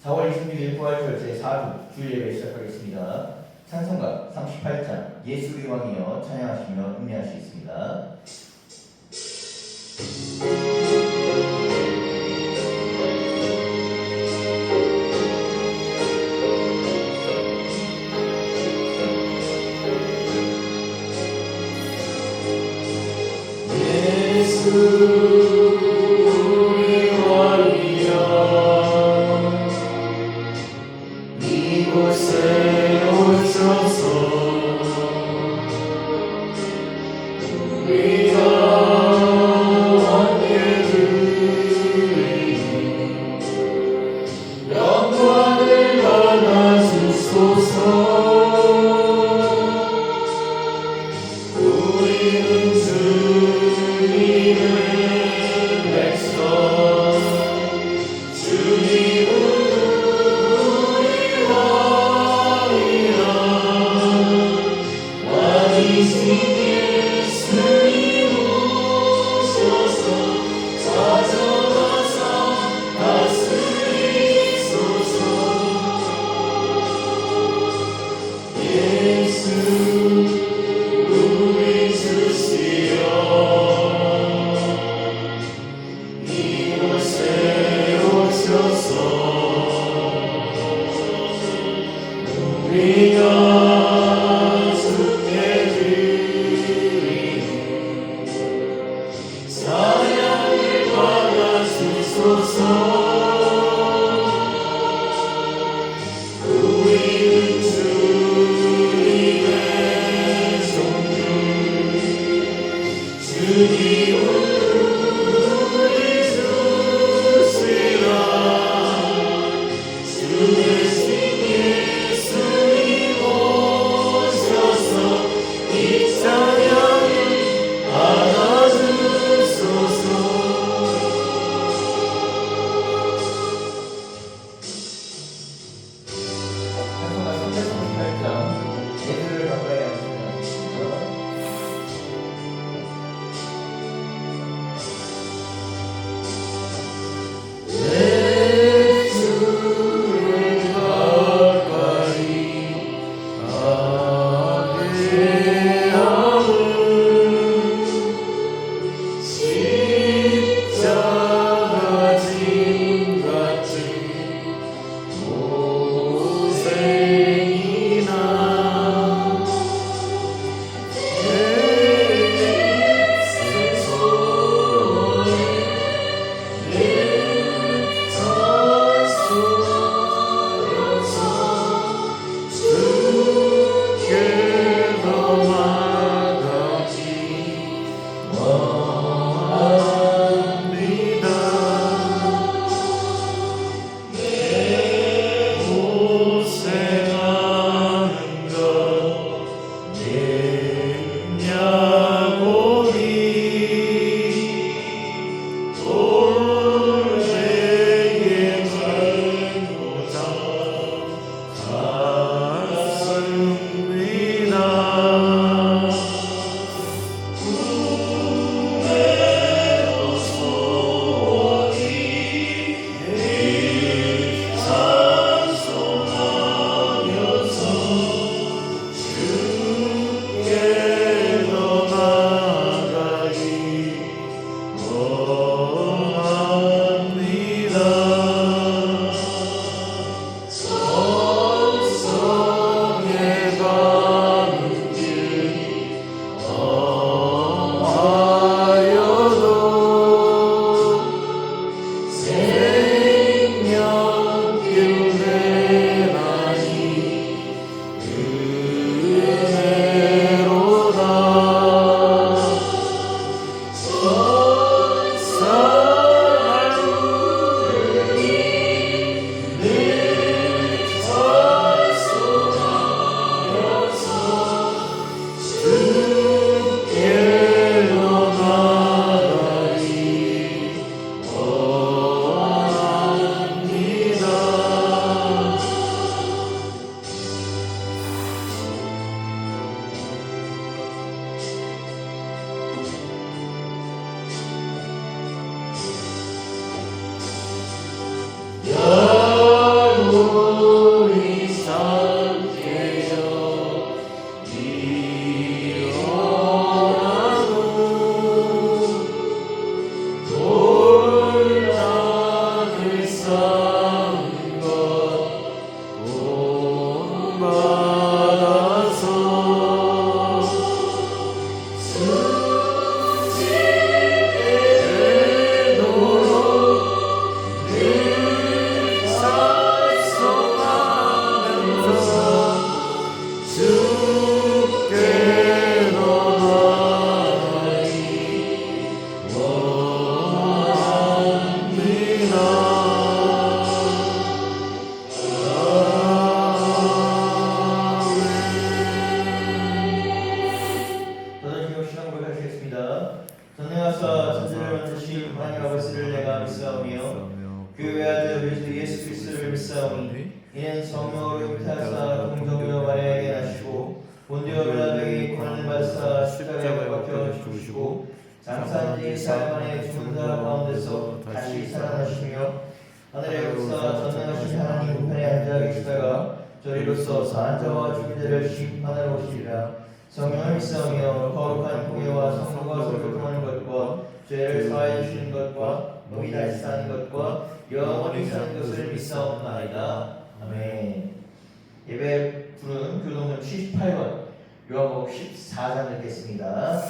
4월 26일 부활절 제4주 주일 예배 시작하겠습니다. 찬송가 38장 예수의 왕이여 찬양하시며 음미하시겠습니다. 우리는 주님을 말씀이 이는 성령으로 잉태하사 공정하여 마리아에게 나시고 본디오 빌라도에게 고난을 받으사 십자가에 박혀 죽으시고 장사한 지 사흘 만에 죽은 자 가운데서 다시 살아나시며 하늘의 역사 전능하신 하나님 우편에 앉아 계시다가 저리로서 사한 자와 죽은 자를 심판하러 오시리라. 성령을 믿사오며 거룩한 공예와 성령과 소속하는 것과 죄를 사하여 주시는 것과 몸이 다시 사는 것과 영원히 사는 것을 믿사옵나이다. 아멘. 예배 부른 교동문 78번 요한복음 14장 읽겠습니다.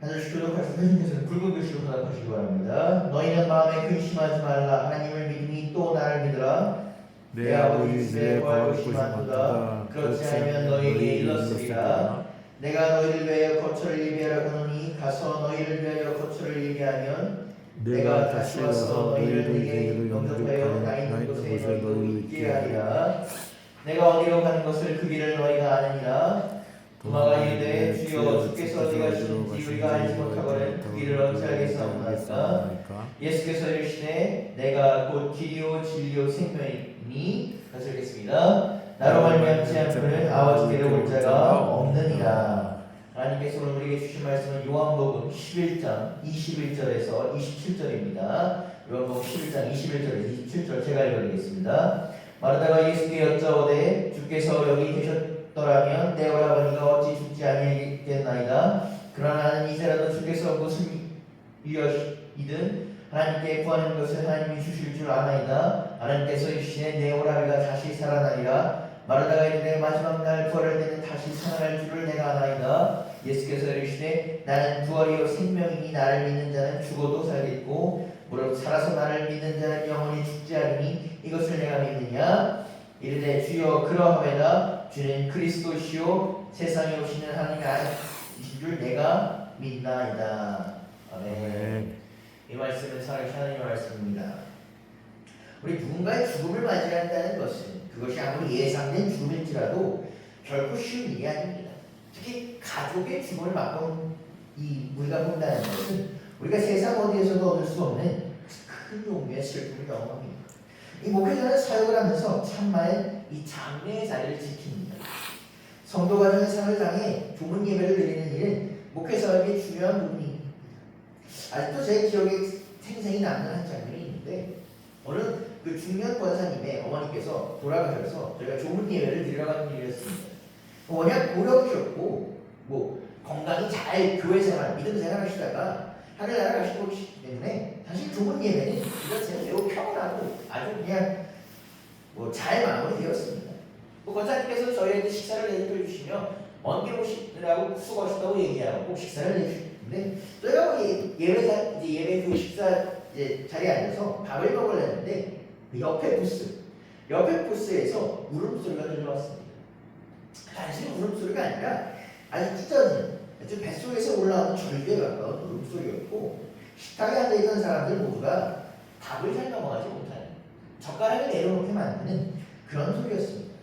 한 절씩 교독하신 회중께서는 붉은 글씨로 대답하시기 바랍니다. 너희는 마음에 근심하지 말라. 하나님을 믿으니 또 나를 믿으라. 내 아버지 집에 거할 곳이 많도다. 그렇지 않으면 너희에게 일렀으리라. 내가 너희를 위하여 거처를 예비하라고 하노니 가서 너희를 위하여 거처를 예비하면 내가 다시 와서 너희를 내게 영접하여 나 있는 곳에 너희를 있게 하리라. 내가 어디로 가는 것을 그 길을 너희가 아느니라. 도마가 이르되 주여 주께서 어디 가시는지 우리가 알지 못하거늘 그 길을 어찌하겠사옵나이까. 예수께서 이르시되 내가 곧 길이요 진리요 생명이니. 다시 읽겠습니다. 나로 말미암지 않고는 아버지께로 올 자가 없느니라. 하나님께서 오늘 우리에게 주신 말씀은 요한복음 11장 21절에서 27절입니다. 요한복음 11장 21절에서 27절 제가 읽어드리겠습니다. 마르다가 예수께 여짜오되 주께서 여기 계셨더라면 내 오라버니가 어찌 죽지 아니하겠나이다. 그러나 나는 이제라도 주께서 무슨 위엇이든 하나님께 구하는 것을 하나님이 주실 줄 아나이다. 하나님께서 이르시되 내 오라비가 다시 살아나리라. 마르다가 이르되 마지막 날 부활할 때는 다시 살아날 줄을 내가 아나이다. 예수께서 이르시되 나는 부활이요 생명이니 나를 믿는 자는 죽어도 살겠고 무릇 살아서 나를 믿는 자는 영원히 죽지 않으니 이것을 내가 믿느냐. 이르되 주여 그러하매다. 주는 그리스도시요 세상에 오시는 하나님의 아들이신 줄 내가 믿나이다. 아멘. 이 말씀은 살아계신 하나님의 말씀입니다. 우리 누군가의 죽음을 맞이한다는 것은 그것이 아무리 예상된 죽음일지라도 결코 쉬운 일이 아닙니다. 특히 가족의 죽음을 맛본 우리가 본다는 것은 우리가 세상 어디에서도 얻을 수 없는 큰 용기의 슬픔을 경험합니다. 이 목회자는 사역을 하면서 참마의 이 장례의 자리를 지킵니다. 성도가 전에 상을 당해 조문 예배를 드리는 일은 목회자에게 중요한 부분입니다. 아직도 제 기억에 생생히 남는 한 장면이 있는데 어느 그 중년 권사님의 어머니께서 돌아가셔서 저희가 조문 예배를 드리러 가는 일이었습니다. 워낙 고령이셨고 건강이 잘 교회 생활, 믿음 생활 하시다가 하늘나라 가시고 계시기 때문에 사실 조문 예배는 이것은 매우 평온하고 아주 그냥 잘 마무리되었습니다. 권사님께서 저희한테 식사를 내드려 주시며 먼 길 오시느라고 수고하셨다고 얘기하고 식사를 내주셨는데 저희가 예배 그 식사 자리에 앉아서 밥을 먹으려는데 그 옆에 부스에서 울음소리가 들려왔습니다. 단순히 울음소리가 아니라 아주 찢어진 좀 뱃속에서 올라오는 절규에 가까운 울음소리였고 식탁에 앉아있던 사람들 모두가 밥을 잘 넘어가지 못하는 젓가락을 내려놓게 만드는 그런 소리였습니다.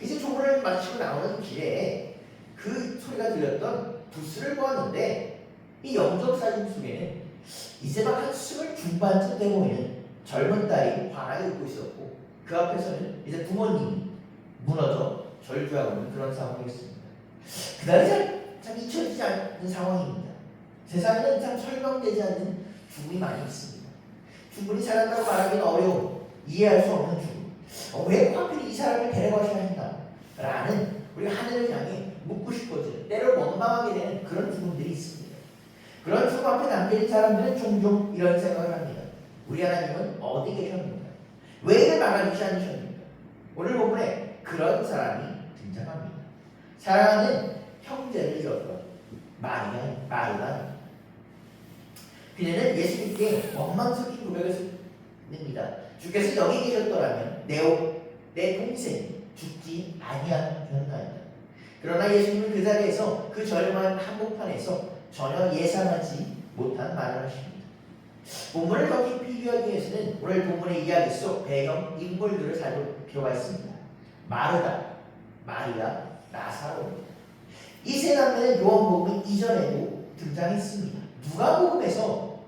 이제 조문을 마치고 나오는 길에 그 소리가 들렸던 부스를 보았는데 이 영접사진 속에는 이제 막 한숨을 중반쯤 돼 보이는 젊은 딸이 환하게 웃고 있었고 그 앞에서는 이제 부모님이 무너져 절규하고 있는 그런 상황이었습니다. 그날이 참 잊혀지지 않는 상황입니다. 세상에는 참 설명되지 않는 죽음이 많이 있습니다. 충분히 살았다고 말하기는 어려운 이해할 수 없는 죽음. 왜 하필 이 사람을 데려가셔야 했나? 라는 우리가 하늘을 향해 묻고 싶어지는 때로 원망하게 되는 그런 죽음들이 있습니다. 그런 죽음 앞에 남겨진 사람들은 종종 이런 생각을 합니다. 우리 하나님은 어디 계셨는가? 왜 이를 막아주지 않으셨는가? 오늘 본문에 그런 사람이 등장합니다. 사랑하는 형제를 잃었던 마리아. 그녀는 예수님께 원망스러운 고백을 씁니다. 주께서 여기 계셨더라면 내 동생이 죽지 아니하였나이다. 그러나 예수님은 그 자리에서 그 저렴한 한복판에서 전혀 예상하지 못한 말을 하십니다. 본문을 더 깊이 이해하기 위해서는 오늘 본문의 이야기 속 배경 인물들을 살펴볼 필요가 있습니다. 마르다, 마리아, 나사로입니다. 이 세 남매는 요한복음 이전에도 등장했습니다. 누가복음에서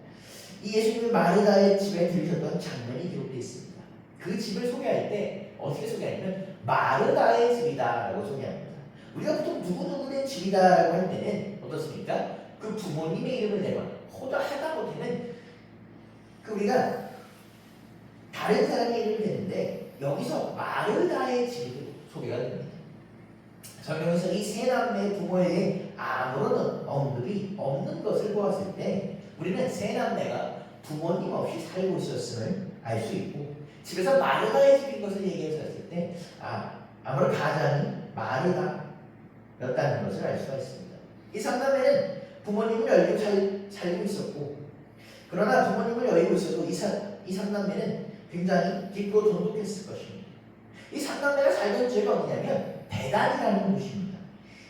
이 예수님이 마르다의 집에 들으셨던 장면이 기록되어 있습니다. 그 집을 소개할 때 어떻게 소개하냐면 마르다의 집이다라고 소개합니다. 우리가 보통 누구누구의 집이다라고 할 때는 어떻습니까? 그 부모님의 이름을 내거나 혹은 하다못해는 그 우리가 다른 사람의 이름을 대는데 여기서 마르다의 집이 소개가 됩니다. 성경에서 이 세 남매의 부모에게 아무런 언급이 없는 것을 보았을 때 우리는 세 남매가 부모님 없이 살고 있었음을 알 수 있고 집에서 마르다의 집인 것을 얘기해서 했을 때 아무런 가장이 마르다였다는 것을 알 수가 있습니다. 이 삼남매는 부모님을 여의고 살고 있었고 그러나 부모님을 여의고 있어도 이 삼남매는 굉장히 깊고 돈독했을 것입니다. 이 삼남매가 살던 지역이 어디냐면 베단이라는 곳입니다.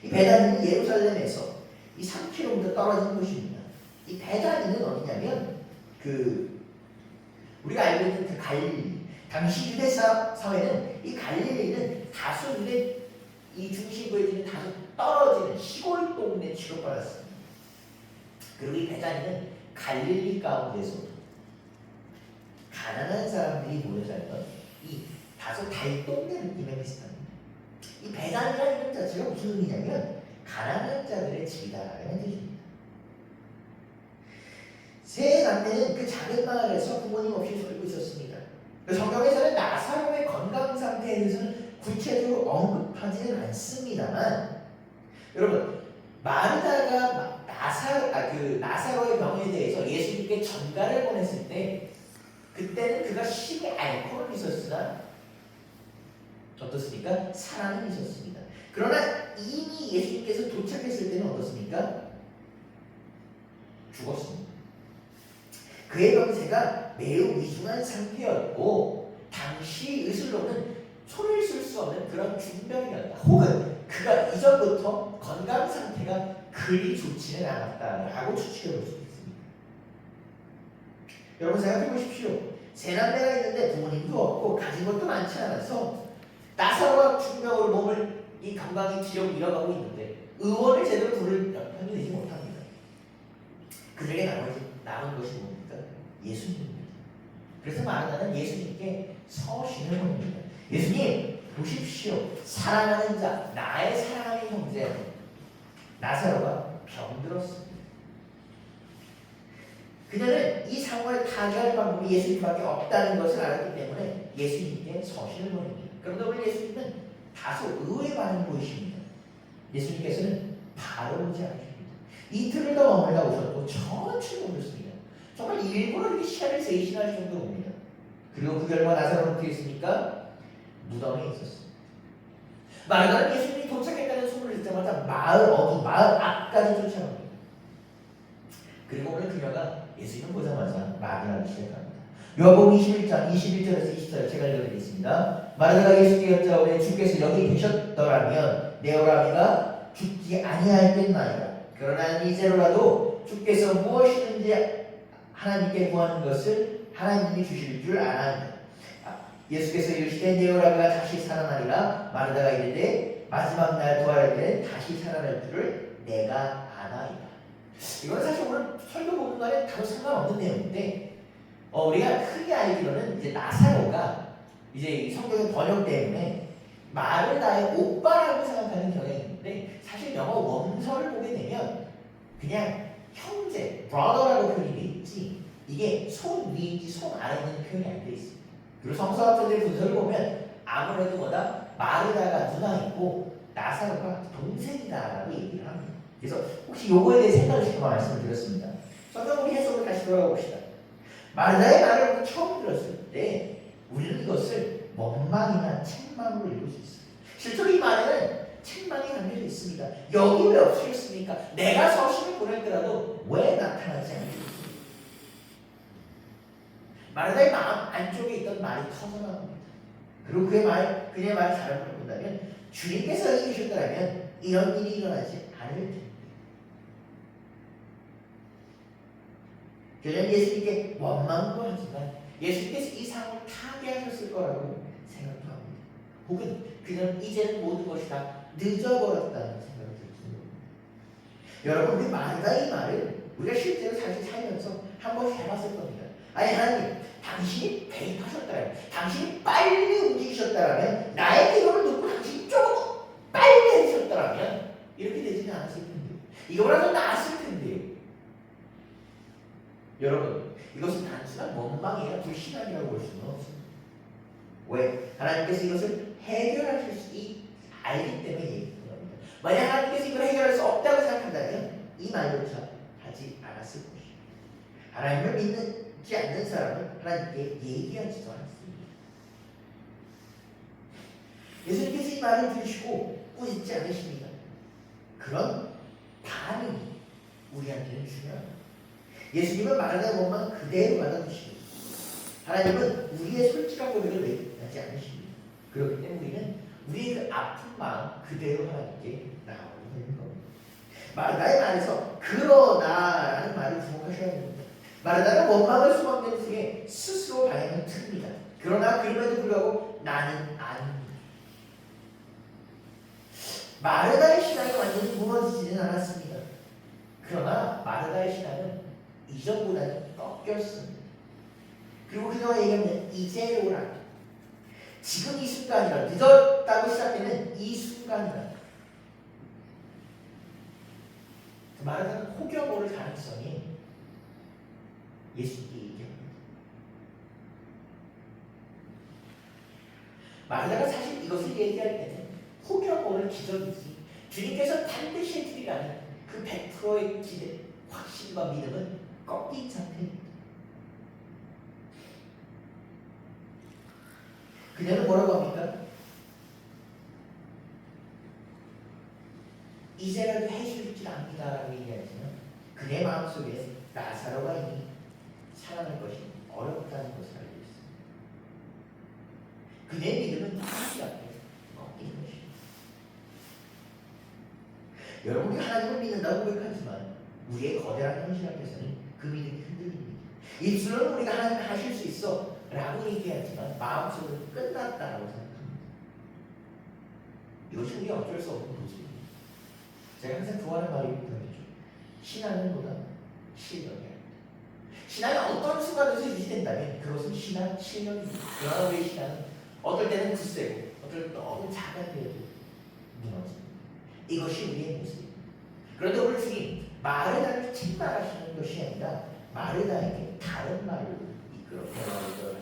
이 베단이는 예루살렘에서 이 3km 떨어진 곳입니다. 이 베단이는 어디냐면 우리가 알고 있는 그 갈릴리 당시 유대 사회는 이 갈릴리는 다소 유대 이 중심부에 다소 떨어지는 시골 동네 취급받았습니다. 그리고 이 베단이는 갈릴리 가운데서도 가난한 사람들이 모여 살던 이 다소 달동네 느낌의 비슷합니다. 이 베단이라는 이름 자체가 무슨 의미냐면 가난한 자들의 집이다라는 뜻입니다. 세 남매는 그 작은 마을에서 부모님 없이 살고 있었습니다. 성경에서는 나사로의 건강 상태에 대해서는 구체적으로 언급하지는 않습니다만 여러분 마르다가 나사로의 병에 대해서 예수님께 전가를 보냈을 때 그때는 그가 심히 앓고는 있었으나 어떻습니까? 사랑은 있었습니다. 그러나 이미 예수님께서 도착했을 때는 어떻습니까? 죽었습니다. 그의 병세가 매우 위중한 상태였고 당시 의술로는 손을 쓸 수 없는 그런 중병이었다. 혹은 그가 이전부터 건강 상태가 그리 좋지는 않았다라고 추측해 볼 수 있습니다. 여러분 생각해 보십시오. 세 남매가 있는데 부모님도 없고 가진 것도 많지 않아서 나사로가 중병으로 몸을 이 건강이 기력을 잃어가고 있는데 의원을 제대로 부를 편이 되지 못합니다. 그들에게 남은 것이 뭡니까? 예수님입니다. 그래서 마르다는 예수님께 서신을 보냅니다. 예수님 보십시오. 사랑하는 자 나의 사랑하는 형제 나사로가 병들었습니다. 그녀는 이 상황을 타개할 방법이 예수님밖에 없다는 것을 알았기 때문에 예수님께 서신을 보냅니다. 그런데 오늘 예수님은 다소 의외의 반응을 보이십니다. 예수님께서는 바로 오지 않으십니다. 이틀을 더 머물다 오셨고 천천히 오셨습니다. 정말 일부러 이렇게 시간을 세시할 정도로 옵니다. 그리고 그 결과 나사로는 어떻게 했습니까? 무덤에 있었습니다. 마르다는 예수님이 도착했다는 소문을 듣자마자 마을 앞까지 쫓아갑니다. 그리고 오늘 그녀가 예수님을 보자마자 말을 하기 시작합니다. 요한복음 21장 21절에서 24절 제가 읽어드리겠습니다. 마르다가 예수께 여짜오되 주께서 여기 계셨더라면 내 오라비가 죽지 아니하였겠나이다. 그러나 이제로라도 주께서 무엇이든지 하나님께 구하는 것을 하나님이 주실 줄 아나이다. 예수께서 이르시되 내 오라비가 다시 살아나리라. 마르다가 이르되 마지막 날 부활할 때는 다시 살아날 줄을 내가 아나이다. 이건 사실 오늘 설교 보는 거에 다소 상관없는 내용인데 우리가 크게 알기로는 이제 나사로가 이제 이 성경의 번역 때문에 마르다의 오빠라고 생각하는 경향이 있는데 사실 영어 원서를 보게 되면 그냥 형제, brother라고 표현이 돼 있지 이게 손 위인지 손 아래 있는 표현이 안 돼 있습니다. 그리고 성서학자들의 분석을 보면 아무래도 뭐다 마르다가 누나이고 나사로가 동생이다라고 얘기를 합니다. 그래서 혹시 요거에 대해 생각을 시켜 말씀을 드렸습니다. 성경 우리 해석을 다시 돌아가 봅시다. 마르다의 말을 처음 들었을 때 우리는 이것을 원망이나 책망으로 읽을 수 있어요. 실제로 이 말에는 책망이 담겨져 있습니다. 여기 왜 없으셨습니까? 내가 서신을 보냈더라도 왜 나타나지 않겠습니까? 마르다의 마음 안쪽에 있던 말이 터져나옵니다. 그리고 그녀의 말을 잘 본다면 주님께서 여기 계셨더라면 이런 일이 일어나지 않을 텐데. 그녀는 예수님께 원망도 하지만 예수님께서 이 상황을 타개하셨을 거라고 생각도 합니다. 혹은 그녀는 이제는 모든 것이 다 늦어버렸다는 생각을 들었습니다. 여러분 우리 마르다의 말을 우리가 실제로 사실 살면서 한 번씩 해봤을 겁니다. 아니 하나님, 당신이 배입하셨다면, 당신이 빨리 움직이셨다면, 나의 기도를 듣고 당신이 조금 빨리 해주셨다면 이렇게 되지는 않았을 텐데, 이거보다 나았을 텐데요. 여러분, 이것은 단순한 원망이나 불신앙이라고 볼 수는 없습니다. 왜? 하나님께서 이것을 해결하실 수 알기 때문에 얘기하는 겁니다. 만약 하나님께서 이걸 해결할 수 없다고 생각한다면 이 말조차 하지 않았을 것입니다. 하나님을 믿지 않는 사람은 하나님께 얘기하지도 않습니다. 예수님께서 이 말을 들으시고 꾸짖지 않으십니다. 그런 반응이 우리한테는 중요합니다. 예수님은 말하는 것만 그대로 받아주십니다. 하나님은 우리의 솔직한 고백을 외면하지 않으십니다. 그렇기 때문에 우리는 우리의 그 아픈 마음 그대로 하나님께 나오게 되는 겁니다. 마르다의 말에서 그러나라는 말을 주목하셔야 됩니다. 마르다는 원망을 수박되는 속에 스스로 방향을 틉니다. 그러나 그럼에도 불구하고 나는 아닙니다. 마르다의 신앙이 완전히 무너지지는 않았습니다. 그러나 마르다의 신앙은 이전보다는 꺾였습니다. 그리고 그녀가 얘기하면 이제로라. 지금 이 순간이라, 늦었다고 시작되는 이 순간이라. 그 마르다는 혹여 모를 가능성이 예수님께 얘기합니다. 마르다가 사실 이것을 얘기할 때는 혹여 모를 기적이지, 주님께서 반드시 해주리라는 그 100%의 기대, 확신과 믿음은 꺾인 상태입니다. 그녀는 뭐라고 합니까? 이제라도 해줄지 압니다 라고 얘기하지만 그의 마음속에 나사로가 이미 살아날 것이 어렵다는 것을 알고 있습니다. 그의 믿음은 하나님 앞에 꺾인 것입니다. 여러분이 하나님을 믿는다고 고백하지만 우리의 거대한 현실 앞에서는 그 믿음이 흔들립니다. 입술로는 우리가 하나님 하실 수 있어 라고 얘기하지만 마음속으로 끝났다라고 생각합니다. 이것이 우리 어쩔 수 없는 도시입니다. 제가 항상 좋아하는 말이 있거든요. 신앙은 보다 실력이 아니다. 신앙이 어떤 순간에서 유지된다면 그것은 신앙 실력입니다. 그러나 우리의 신앙은 어떨 때는 굳세고 어떨 때는 너무 작아져도 무너집니다. 이것이 우리의 모습입니다. 그런데 오늘 주님 마르다를 책망하시는 것이 아니라 마르다에게 다른 말을 이끌어 하십니다.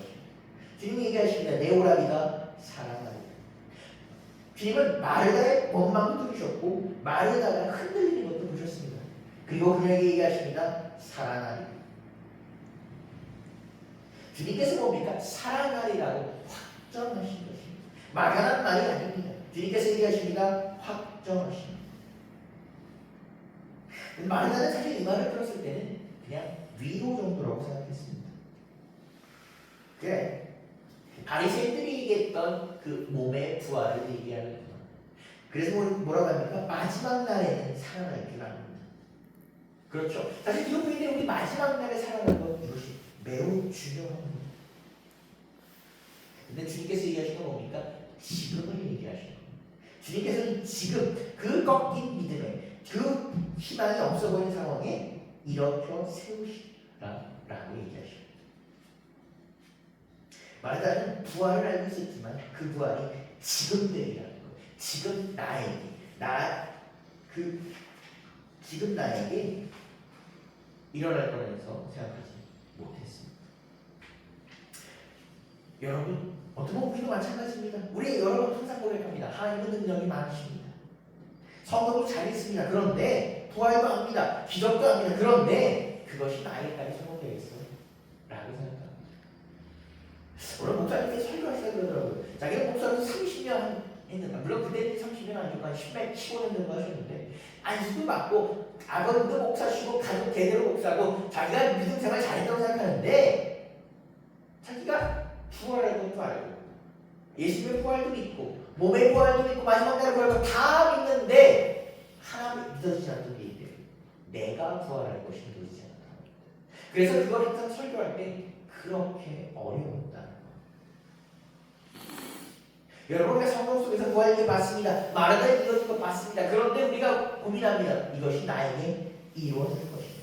주님이 얘기하십니다. 내 오라비가 사랑하리라. 주님은 마르다의 원망도 들으셨고 마르다가 흔들리는 것도 보셨습니다. 그리고 그녀에게 얘기하십니다. 사랑하리라. 주님께서 뭡니까? 사랑하리라고 확정하신 것입니다. 막연한 말이 아닙니다. 주님께서 얘기하십니다. 확정하십니다. 마르다는 사실 이 말을 들었을 때는 그냥 위로 정도라고 생각했습니다. 그래, 바리새인들이 얘기했던 그 몸의 부활을 얘기하는구나. 그래서 뭐라고 합니까? 마지막 날에는 살아날 줄 압니다. 그렇죠. 사실 기독교인들이 우리 마지막 날에 살아날 것 이것이 매우 중요한 겁니다. 근데 주님께서 얘기하신 건 뭡니까? 지금을 얘기하신 겁니다. 주님께서는 지금 그 꺾인 믿음에 그 희망이 없어 보이는 상황에 일으켜 세우시라라고 얘기하십니다. 마르다는 부활을 알고 있었지만 그 부활이 지금 되리라는 것, 지금 나에게, 지금 나에게 일어날 거라서 생각하지 못했습니다. 여러분, 어떻게 보면 우리도 마찬가지입니다. 우리 여러분 항상 고백합니다. 하나님은 능력이 많으십니다. 성경도 잘 읽습니다. 그런데 부활도 합니다. 기적도 합니다. 그런데 그것이 나에게까지 적용되겠어요? 라고 생각합니다. 오늘 목사님이 설교하시다 그러더라고요. 자기는 목사를 30년 했는가. 물론 그때는 30년 아니고 한 15년 정도 하셨는데 안수도 받고 아버님도 목사시고 가족 대대로 목사고 자기가 믿음 생활 잘했다고 생각하는데 자기가 부활할 것도 알고 예수님의 부활도 믿고 몸의 부활도 믿고 마지막 날의 부활도 다 믿는데 하나님 믿어지지 않던 게 있대요. 내가 부활할 것이 믿어지지 않다. 그래서 그걸 항상 설교할 때 그렇게 어려웠다는 거. 여러분, 우리가 성경 속에서 부활 얘기 봤습니다. 마르다에 이루어진 것 봤습니다. 그런데 우리가 고민합니다. 이것이 나에게 이루어질 것입니다.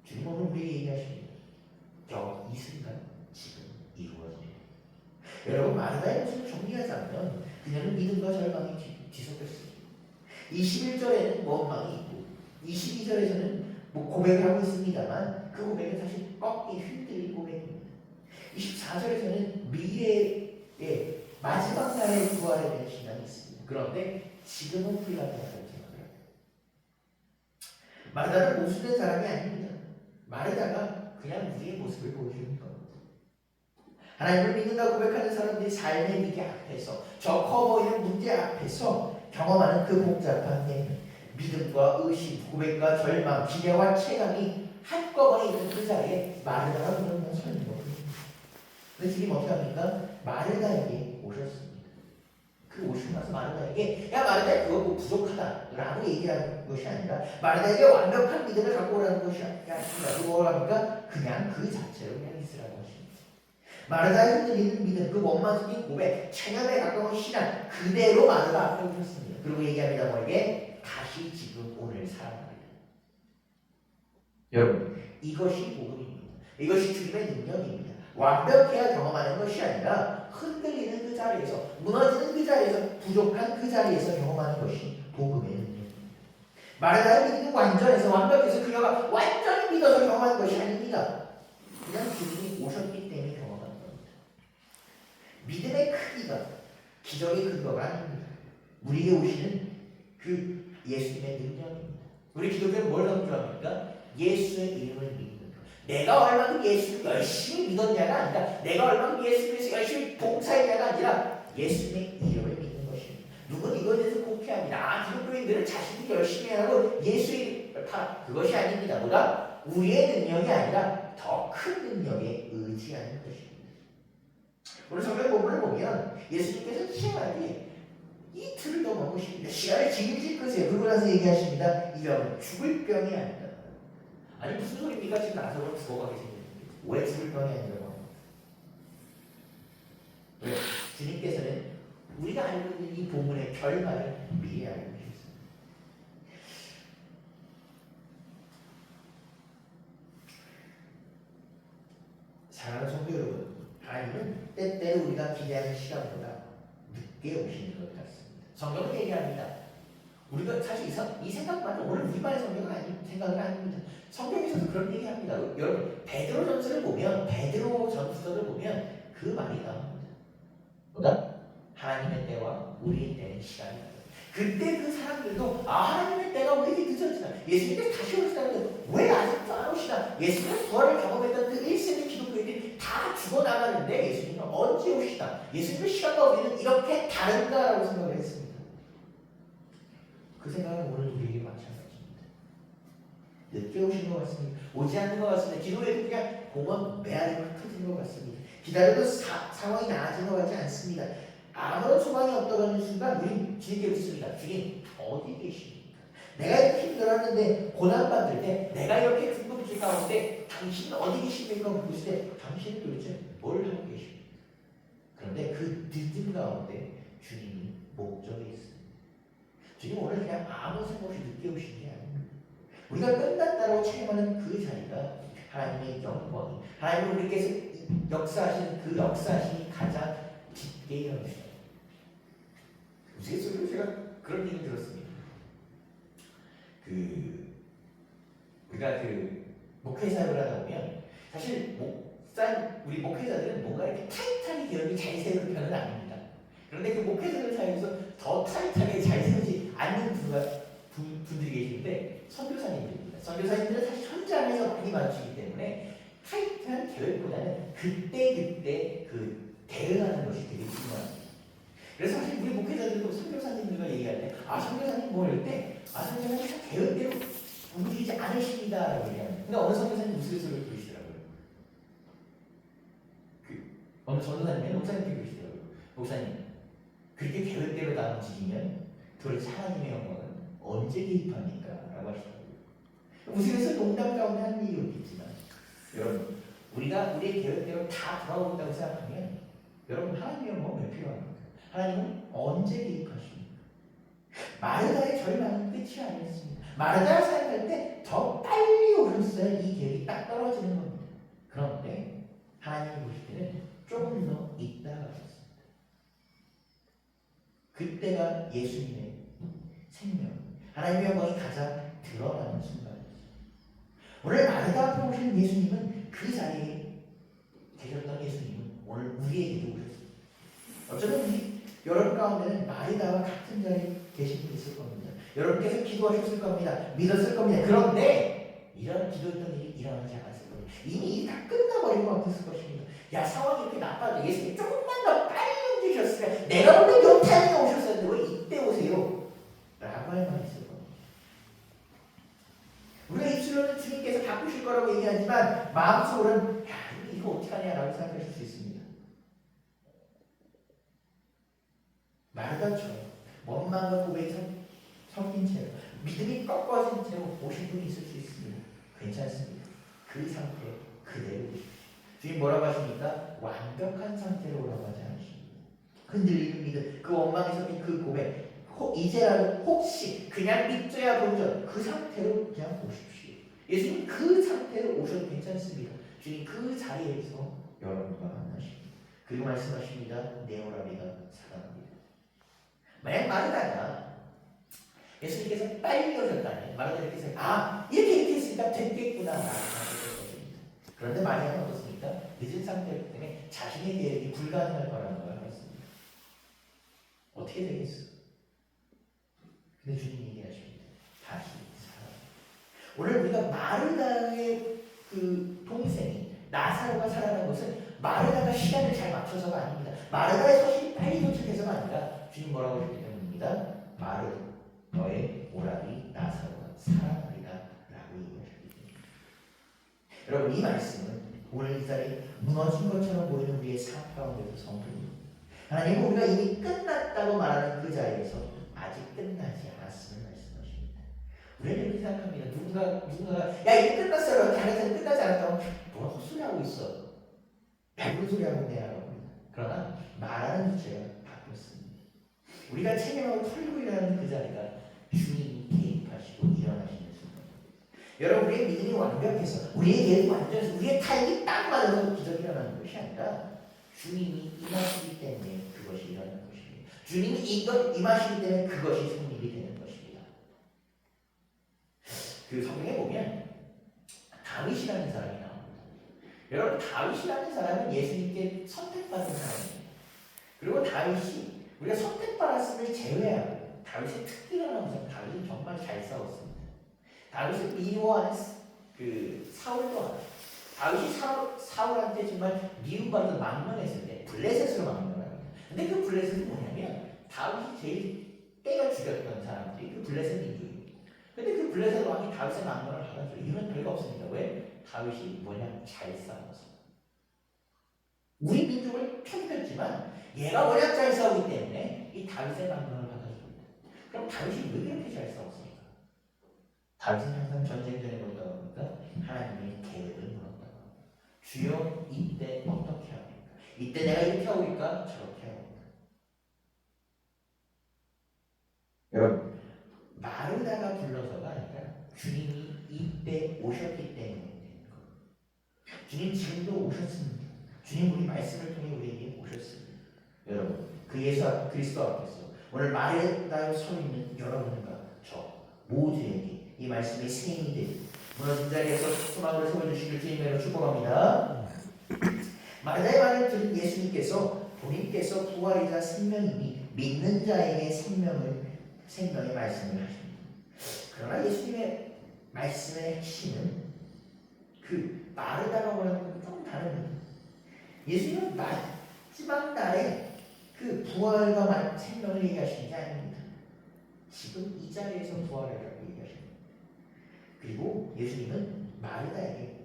주님 오늘 우리 여러분 마르다의 모습을 정리하자면 그녀는 믿음과 절망이 뒤섞였습니다. 21절에는 원망이 있고 22절에서는 고백을 하고 있습니다만 그 고백은 사실 꺾인 흔들린 고백입니다. 24절에서는 미래의 마지막 날의 부활에 대한 신앙이 있습니다. 그런데 지금은 불가능하다고 생각을 합니다. 마르다는 모순된 사람이 아닙니다. 마르다가 그냥 우리의 모습을 보여주는 겁니다. 하나님을 믿는다고 고백하는 사람들이 삶의 위기 앞에서 저 커 보이는 문제 앞에서 경험하는 그 복잡한 내면, 믿음과 의심, 고백과 절망, 기대와 체감이 한꺼번에 있는 그 자리에 마르다가 그런 서 있는 겁니다. 그래서 주님 어떻게 합니까? 마르다에게 오셨습니다. 그 오시고 나서 마르다에게 야 마르다 그거 뭐 부족하다 라고 얘기하는 것이 아니라 마르다에게 완벽한 믿음을 갖고 오라는 것이 아니라 뭘 합니까? 그냥 그 자체로 그냥 있으라고 하십니다. 마르다의 흔들리는 믿음, 그 원망적인 고백, 체념에 가까운 신앙 그대로 마르다 앞에 오셨습니다. 그리고 얘기합니다. 뭐에게? 다시 지금 오늘 살아납니다. 여러분 이것이 복음입니다. 이것이 주님의 능력입니다. 완벽해야 경험하는 것이 아니라 흔들리는 그 자리에서, 무너지는 그 자리에서, 부족한 그 자리에서 경험하는 것이 복음의 능력입니다. 마르다의 믿음은 완전해서 완벽해서 그녀가 완전히 믿어서 경험하는 것이 아닙니다. 그냥 주님이 오셨기 때문에 경험하는 겁니다. 믿음의 크기가 기적의 근거가 아닙니다. 우리에게 오시는 그 예수님의 능력입니다. 우리 기독교는 뭘 강조합니까? 예수의 이름을 믿는 것. 내가 얼마큼 예수를 열심히 믿었냐가 아니라 내가 얼마큼 예수를 열심히 봉사했냐가 아니라 예수님의 이름을 믿는 것입니다. 누군 이거에 대해서 곡해합니다. 기독교인들은 자신이 열심히 하고 예수의 이름을 팔아. 그것이 아닙니다. 뭐다? 우리의 능력이 아니라 더 큰 능력에 의지하는 것입니다. 오늘 성경 본문을 보면 예수님께서 희한하게 이틀을 더 먹으십니다. 시간을 길게 끄세요. 그러고 나서 얘기하십니다. 이 병은 죽을 병이 아니다. 아니 무슨 소리입니까? 지금 나사로는 죽어가게 생겼는데 왜 죽을 병이 아니라고? 왜? 주님께서는 우리가 알고 있는 이 본문의 결말을 미리 알고 계셨습니다. 사랑하는 성도 여러분, 하나님은 때때로 우리가 기대하는 시간보다 늦게 오시는 것 같습니다. 성경은 얘기합니다. 우리가 사실 이 생각만은 오늘 우리만의 생각은 아닙니다. 성경에서도 그런 얘기합니다. 여러분 베드로 전서를 보면 그 말이 나옵니다. 뭐다? 하나님의 때와 우리의 때는 시간이 나요. 그때 그 사람들도 하나님의 때가 왜 이렇게 늦어지나? 예수님께서 다시 오시다는데 왜 아직도 안 오시나? 예수님의 부활을 경험했던 그 1세기 기독교인들이 다 죽어나가는데 예수님은 언제 오시나? 예수님의 시간과 우리는 이렇게 다른가라고 생각을 했습니다. 그 생각은 오늘 우리에게 마찬가지입니다. 늦게 오신 것 같습니다. 오지 않는 것 같습니다. 기도에도 그냥 공원 메아리가 터지는 것 같습니다. 기다려도 상황이 나아지는 것 같지 않습니다. 아무런 소망이 없다는 순간 우린 주님께 묻습니다. 주님 어디 계십니까? 내가 이렇게 힘들었는데 고난받을 때 내가 이렇게 궁금증 가운데 당신은 어디 계십니까? 묻을 때 당신은 도대체 뭘 하고 계십니까? 그런데 그 늦은 가운데 주님이 목적이 있습니다. 주님 오늘 그냥 아무 생각 없이 늦게 오신 게 아닙니다. 우리가 끝났다고 체험하는 그 자리가 하나님의 영광이, 하나님은 우리께서 역사하시는 그 역사하심이 가장 깊게 일어납니다. 우스갯소리로 제가 그런 얘기 들었습니다. 우리가 목회 사역을 하다 보면 사실 우리 목회자들은 뭔가 이렇게 타이트하게 계획이 잘 세우는 편은 아닙니다. 그런데 그 목회자들 사이에서 더 타이트하게 잘 세우지 않는 분들이 계시는데 선교사님들입니다. 선교사님들은 사실 현장에서 많이 마주치기 때문에 타이트한 계획보다는 그때 대응하는 것이 되게 중요합니다. 그래서 사실 우리 목회자들도 선교사님들과 얘기할 때 선교사님 뭐 이럴 때 선교사님 참 계획대로 움직이지 않으십니다 라고 얘기합니다. 근데 어느 선교사님 우스갯소리를 부르시더라고요. 어느 전도사님이 목사님께 그러시더라고요. 목사님 그렇게 계획대로 다 움직이면 도대체 하나님의 영광은 언제 개입합니까? 라고 하시더라고요. 우스갯소리 농담 가운데 하는 일이 없겠지만 여러분 우리가 우리의 계획대로 다 돌아오고 있다고 생각하면 여러분 하나님의 영광은 왜 필요합니까? 하나님은 언제 개입하십니까? 마르다의 절망은 끝이 아니었습니다. 마르다가 생각할 때 더 빨리 오셨어야 이 계획이 딱 떨어지는 겁니다. 그런데 하나님이 보실 때는 조금 더 있다가 하셨습니다. 그때가 예수님의 생명, 하나님의 영광이 가장 드러나는 순간이었어요. 오늘 마르다 앞에 오신 예수님은 그 자리에 계셨던 예수님은 오늘 우리에게도 오셨습니다. 어쩌면 여러분 가운데는 마리다와 같은 자리에 계신 분 있을 겁니다. 여러분께서 기도하셨을 겁니다. 믿었을 겁니다. 그런데 이런 기도했던 일이 일어나지 않았을 겁니다. 이미 일이 다 끝나버린 것 같았을 것입니다. 야, 상황이 이렇게 나빠져. 예수님 조금만 더 빨리 움직이셨으면 내가 볼 때 요 타이밍에 오셨었는데 왜 이때 오세요? 라고 할 말이 있을 겁니다. 우리가 입술로는 주님께서 바꾸실 거라고 얘기하지만 마음속으로는 야, 이거 어떡하냐 라고 생각하실 수 있습니다. 마르다처럼 원망과 고백이 섞인 채로 믿음이 꺾어진 채로 오신 분이 있을 수 있습니다. 괜찮습니다. 그 상태 그대로 주님 뭐라고 하십니까? 완벽한 상태로 오라고 하지 않으십니다. 흔들리는 믿음, 그 원망에 섞인 그 고백, 이제라도 혹시 그냥 믿져야 본전 그 상태로 그냥 오십시오. 예수님 그 상태로 오셔도 괜찮습니다. 주님 그 자리에서 여러분과 만나십니다. 그리고 말씀하십니다. 내 오라비가 사랑합니다. 만약 마르다가 예수님께서 빨리 오셨다면 마르다께서 이렇게 했으니까 됐겠구나 라고 생각했을 것입니다. 그런데 마리아는 어떻습니까? 늦은 상태이기 때문에 자신의 계획이 불가능할 거라는 걸 알았습니다. 어떻게 되겠어? 근데 주님이 얘기하십니다. 다시 살아. 오늘 우리가 마르다의 그 동생이 나사로가 살아난 것은 마르다가 시간을 잘 맞춰서가 아닙니다. 마르다의 서신이 빨리 도착해서가 아니라 주님 뭐라고 하셨기 때문입니다. 마르 너의 오라비 나사로가 살아나리라 라고 얘기하셨기 때문입니다. 여러분 이 말씀은 오늘 이 자리에 무너진 것처럼 보이는 우리의 삶 가운데서 성도입니다. 하나님은 우리가 이미 끝났다고 말하는 그 자리에서 아직 끝나지 않았음을 말씀하십니다. 우리는 이렇게 생각합니다. 누군가가 야 이제 끝났어요. 다른 사람이 끝나지 않았다고 뭐 헛소리하고 있어. 무슨 소리 하고 있냐 라고 합니다. 그러나 말하는 주제가 바뀌었습니다. 우리가 체념하고 털고 일하는 그 자리가 주님이 개입하시고 일어나시는 순간입니다. 여러분 우리의 믿음이 완벽해서 우리의 계획이 완전해서 우리의 타임이 딱 맞아서 기적이 일어나는 것이 아니라 주님이 임하시기 때문에 그것이 일어나는 것입니다. 주님이 임하시기 때문에 그것이 성립이 되는 것입니다. 그 성경에 보면 다윗이라는 사람이 나옵니다. 여러분 다윗이라는 사람은 예수님께 선택받은 사람입니다. 그리고 다윗이 우리가 선택받았음을 제외하고 다윗의 특기가 나오면 다윗은 정말 잘 싸웠습니다. 다윗을 미워하는 그 사울도 알아요. 다윗이 사울한테 정말 미움받아서 망명했을 때 블레셋으로 망명을 합니다. 근데 그 블레셋이 뭐냐면 다윗이 제일 때가 죽였던 사람들이 그 블레셋 민족입니다. 근데 그 블레셋 왕이 다윗의 망명을 받아줘. 이유는 별거 없습니다. 왜? 다윗이 뭐냐? 잘 싸워서. 우리 민족을 편들었지만 얘가 워낙 잘 싸우기 때문에 이 다윗의 망명을 받아줍니다. 그럼 다윗이 왜 그렇게 잘 싸웠습니까? 다윗은 항상 전쟁 전에 뭐라고 합니까? 하나님의 계획을 물었다고 합니다. 주여 이때 어떻게 합니까? 이때 내가 이렇게 하고 있까? 저렇게 하고 있까? 여러분 마르다가 불러서가 아니라 주님이 이때 오셨기 때문에 되는 거예요. 주님 지금도 오셨습니다. 주님 우리 말씀을 통해 우리에게 오셨습니다. 여러분 그 예수 그리스도 앞에서 오늘 마르다에 서 있는 여러분과 저 모두에게 이 말씀이 승인이 되고 무너진 자리에서 소망으로 세워주시길 주님으로 축복합니다. 마르다의 말을 들은 예수님께서 본인께서 부활이자 생명이니 믿는 자에게 생명의 말씀을 하십니다. 그러나 예수님의 말씀의 핵심은 그 마르다가 원하는 것과 조금 다릅니다. 예수님은 마지막 날에 그 부활과 생명을 얘기하시는 게 아닙니다. 지금 이 자리에서 부활하라고 얘기하십니다. 그리고 예수님은 마르다에게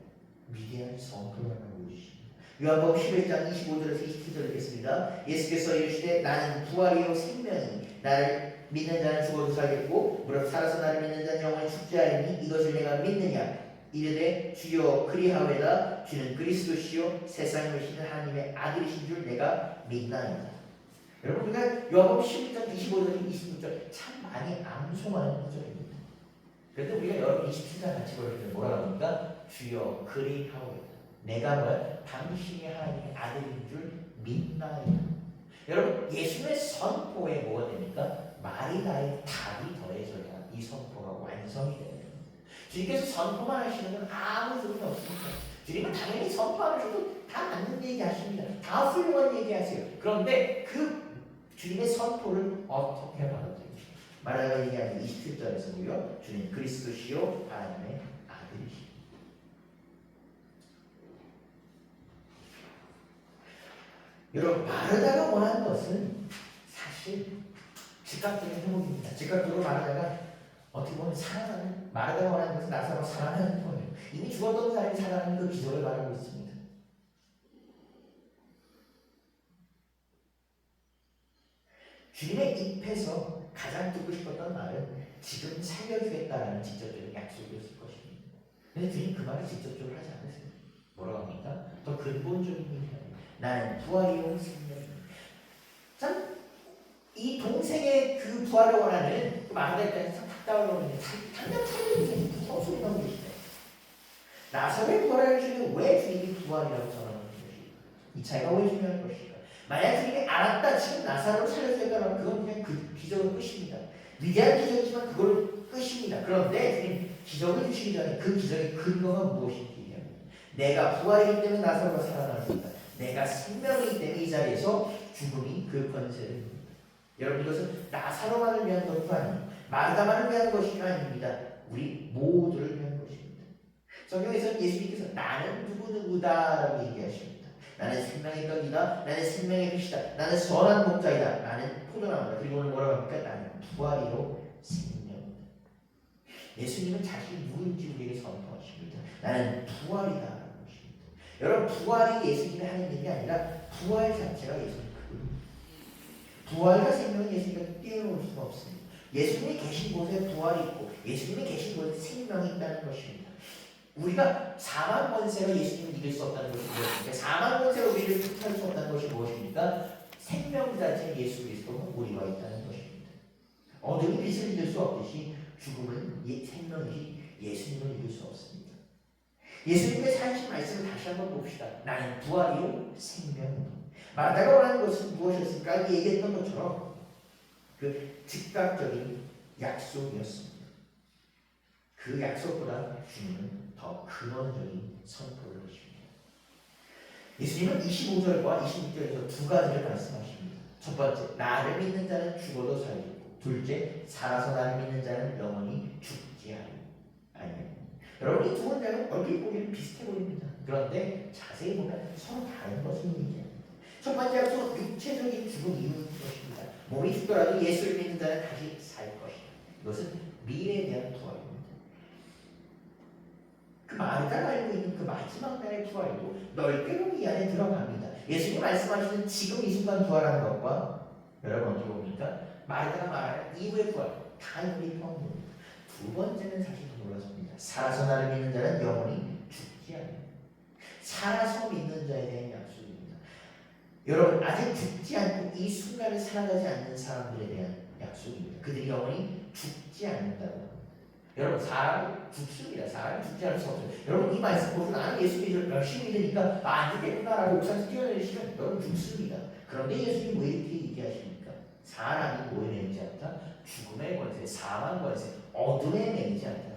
위대한 성품을 보여주십니다. 요한복음 11장 25절에서 27절 읽겠습니다. 예수께서 이르시되 나는 부활이요 생명이니 나를 믿는 자는 죽어도 살겠고 무릇 살아서 나를 믿는 자는 영원히 죽지 않으니 이것을 내가 믿느냐 이르되 주여 그리하오이다 주는 그리스도시요 세상을 오시는 하나님의 아들이신 줄 내가 믿나이다. 여러분 우리가 요한복음 11장 25절 26절 참 많이 암송하는 구절입니다. 그런데 우리가 여러분 27장 같이 볼 때 뭐라고 합니까? 주여 그리하오이다 내가 당신이 하나님의 아들인 줄 믿나이다. 여러분 여러분 예수님의 선포에 뭐가 됩니까? 마리아의 답이 더해져야 이 선포가 완성이 됩니다. 주님께서 선포만 하시는 건 아무 소용이 없습니다. 주님은 당연히 선포 안 하셔도 다 맞는 얘기 하십니다. 다 훌륭한 얘기 하세요. 그런데 그 주님의 선포를 어떻게 받아들입니까? 마리아가 얘기하는 27절에서도요. 주님 그리스도시요 하나님의 아들이시오. 여러분 마르다가 원하는 것은 사실 즉각적인 회복입니다. 즉각적으로 마르다가 어떻게 보면 사랑하는, 마르다가 원하는 것은 나사로 사랑하는 거예요. 이미 죽었던 사람이 살아나는 그 기적을 말하고 있습니다. 주님의 입에서 가장 듣고 싶었던 말은 지금 살려주겠다라는 직접적인 약속이었을 것입니다. 근데 주님 그 말을 직접적으로 하지 않으세요. 뭐라고 합니까? 더 근본적인 얘기합니다. 나는 부활이요 생명이요. 참, 이 동생의 그 부활을 원하는 그 마르다 입장에서 참 답답하거든요. 당장 살려주세요. 무슨 소리 나오고 계시네. 나사로의 부활을 주는 왜 주님이 부활이라고 전하는 것일까? 이 차이가 왜 중요한 것일까? 만약 주님이 알았다 지금 나사로를 살려주겠다면 그건 그냥 그 기적은 끝입니다. 위대한 기적이지만 그걸 끝입니다. 그런데 주님 기적을 주시기 전에 그 기적의 근거가 무엇인지 얘기합니다. 내가 부활이기 때문에 나사로가 살아납니다. 내가 생명이기 때문에 이 자리에서 죽음이 그 권세를. 여러분 이것은 나사로만을 위한 것도 아니고 마르다만을 위한 것이 아닙니다. 우리 모두를 위한 것입니다. 성경에서는 예수님께서 나는 누구누구다라고 얘기하십니다. 나는 생명의 떡이다. 나는 생명의 빛이다. 나는 선한 목자이다. 나는 포도나무다. 그리고 오늘 뭐라고 합니까? 나는 부활이요 생명이다. 예수님은 자신이 누구인지 우리에게 선포하십니다. 나는 부활이다. 여러분 부활이 예수님이 하는 일이 아니라 부활 자체가 예수님 그분입니다. 부활과 생명은 예수님과 떼어놓을 수가 없습니다. 예수님이 계신 곳에 부활이 있고 예수님이 계신 곳에 생명이 있다는 것입니다. 우리가 사망 권세로 예수님을 이길 수 없다는 것이 무엇입니까? 사망 권세로 우리를 탓할 수 없다는 것이 무엇입니까? 생명 자체는 예수 그리스도가 우리와 있다는 것입니다. 어둠이 빛을 이길 수 없듯이 죽음은 생명이 예수님을 이길 수 없습니다. 예수님께서 하신 말씀을 다시 한번 봅시다. 나는 부활이요 생명이요. 마르다가 원하는 것은 무엇이었을까? 얘기했던 것처럼 그 즉각적인 약속이었습니다. 그 약속보다 주님은 더 근원적인 선포를 하십니다. 예수님은 25절과 26절에서 두 가지를 말씀하십니다. 첫 번째, 나를 믿는 자는 죽어도 살겠고, 둘째, 살아서 나를 믿는 자는 영원히 죽지 아니하리라. 여러분 이 두 문장은 얼핏 보기에는 비슷해 보입니다. 그런데 자세히 보면 서로 다른 것을 얘기합니다. 첫 번째 약속은 육체적인 죽음 이후인 것입니다. 몸이 죽더라도 예수를 믿는 자는 다시 살 것이다. 이것은 미래에 대한 부활입니다. 그 마르다가 알고 있는 그 마지막 날의 부활도 넓게 보면 이 안에 들어갑니다. 예수님 말씀하시는 지금 이 순간 부활하는 것과 여러분 어떻게 봅니까? 마르다가 말하는 이후의 부활 다 우리 평균입니다. 두 번째는 사실 더 놀라십니다. 살아서 나를 믿는 자는 영원히 죽지 않는다. 살아서 믿는 자에 대한 약속입니다. 여러분 아직 죽지 않고 이 순간을 살아가지 않는 사람들에 대한 약속입니다. 그들이 영원히 죽지 않는다고 합니다. 여러분 사람은 죽습니다. 사람이 죽지 않을 수 없어요. 여러분 이 말씀 보고 나는 예수 믿을 열심히 믿으니까 안 죽겠구나라고 옥상에서 뛰어내리시면 여러분 죽습니다. 그런데 예수님 왜 이렇게 얘기하십니까? 사람이 뭐에 매이지 않다? 죽음의 권세, 사망 권세, 어둠에 매이지 않다.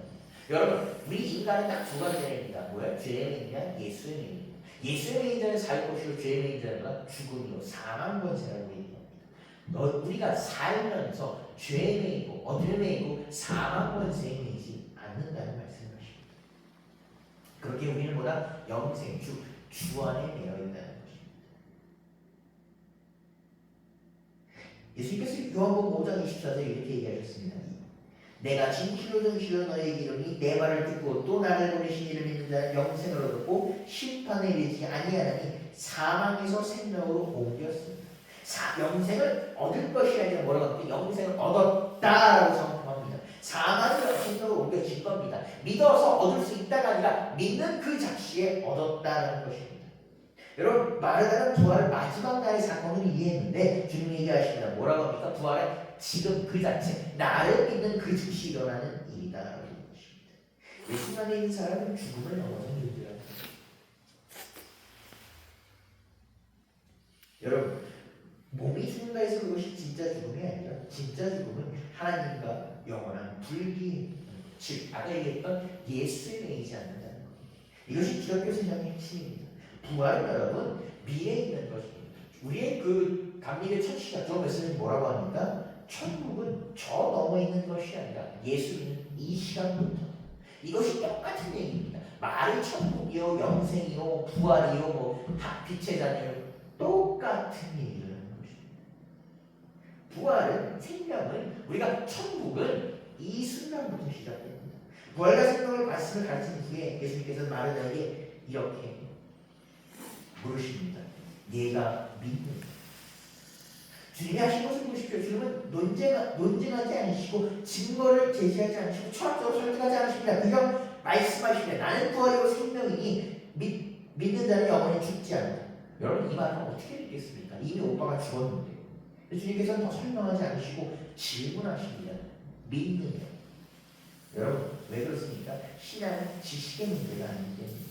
여러분 우리 인간은 딱 두 가지 매입니다. 뭐야? 죄의 매이냐 예수의 매입니다. 예수의 매인 자는 살 것이고 죄의 매인 자는 죽음이요 사망 권세라고 얘기합니다. 우리가 살면서 죄에 매이고 어둠에 매이고 사망 권세에 매이지 않는다는 말씀을 하십니다. 그렇게 우리는 보다 영생 주 안에 매여 있다는 것입니다. 예수님께서 요한복음 5장 24절에 이렇게 얘기하셨습니다. 내가 진실로 진실로 너희에게 이르노니 내 말을 듣고 또 나를 보내신 이를 믿는 자는 영생을 얻고 심판에 이르지 아니하나니 사망에서 생명으로 옮겼습니다. 영생을 얻을 것이 아니라 뭐라고 합니까? 영생을 얻었다라고 선포합니다. 사망을 생명으로 옮겨진 겁니다. 믿어서 얻을 수 있다가 아니라 믿는 그 즉시에 얻었다라는 것입니다. 여러분 마르다는 부활을 마지막 날의 사건을 이해했는데 주님이 얘기하십니다. 뭐라고 합니까? 부활은 지금 그 자체 나를 믿는 그 즉시 일어나는 일이다라고 얘기하십니다. 예수 안에 있는 사람은 죽음을 넘어서 일들어야 합니다. 여러분 몸이 죽는다 해서 그것이 진짜 죽음이 아니라 진짜 죽음은 하나님과 영원한 불기, 즉 아까 얘기했던 예수에 매이지 않는다는 겁니다. 이것이 기독교 신앙의 핵심입니다. 부활은 여러분 미래에 있는 것입니다. 우리의 그 감리교 첫시작 조 메시지는 뭐라고 합니까? 천국은 저 넘어 있는 것이 아니라 예수 믿는 이 시간부터. 이것이 똑같은 얘기입니다. 말이 천국이요, 영생이요, 부활이요, 뭐 빛의 자녀요, 똑같은 얘기를 하는 것입니다. 부활은 생명은 우리가 천국은 이 순간부터 시작됩니다. 부활과 생명을 말씀을 가르친 후에 예수님께서 마르다에게 이렇게 물으십니다. 네가 믿느냐? 주님이 하신 것을 보십시오. 주님은 논쟁하지 않으시고 증거를 제시하지 않으시고 철학적으로 설득하지 않으십니다. 그냥 말씀하시되 나는 부활이고 생명이니 믿는 자는 영원히 죽지 않는다. 여러분 이 말은 어떻게 믿겠습니까? 이미 오빠가 죽었는데. 주님께서는 더 설명하지 않으시고 질문하십니다. 믿느냐? 여러분 왜 그렇습니까? 신앙은 지식의 문제가 아니기 때문입니다.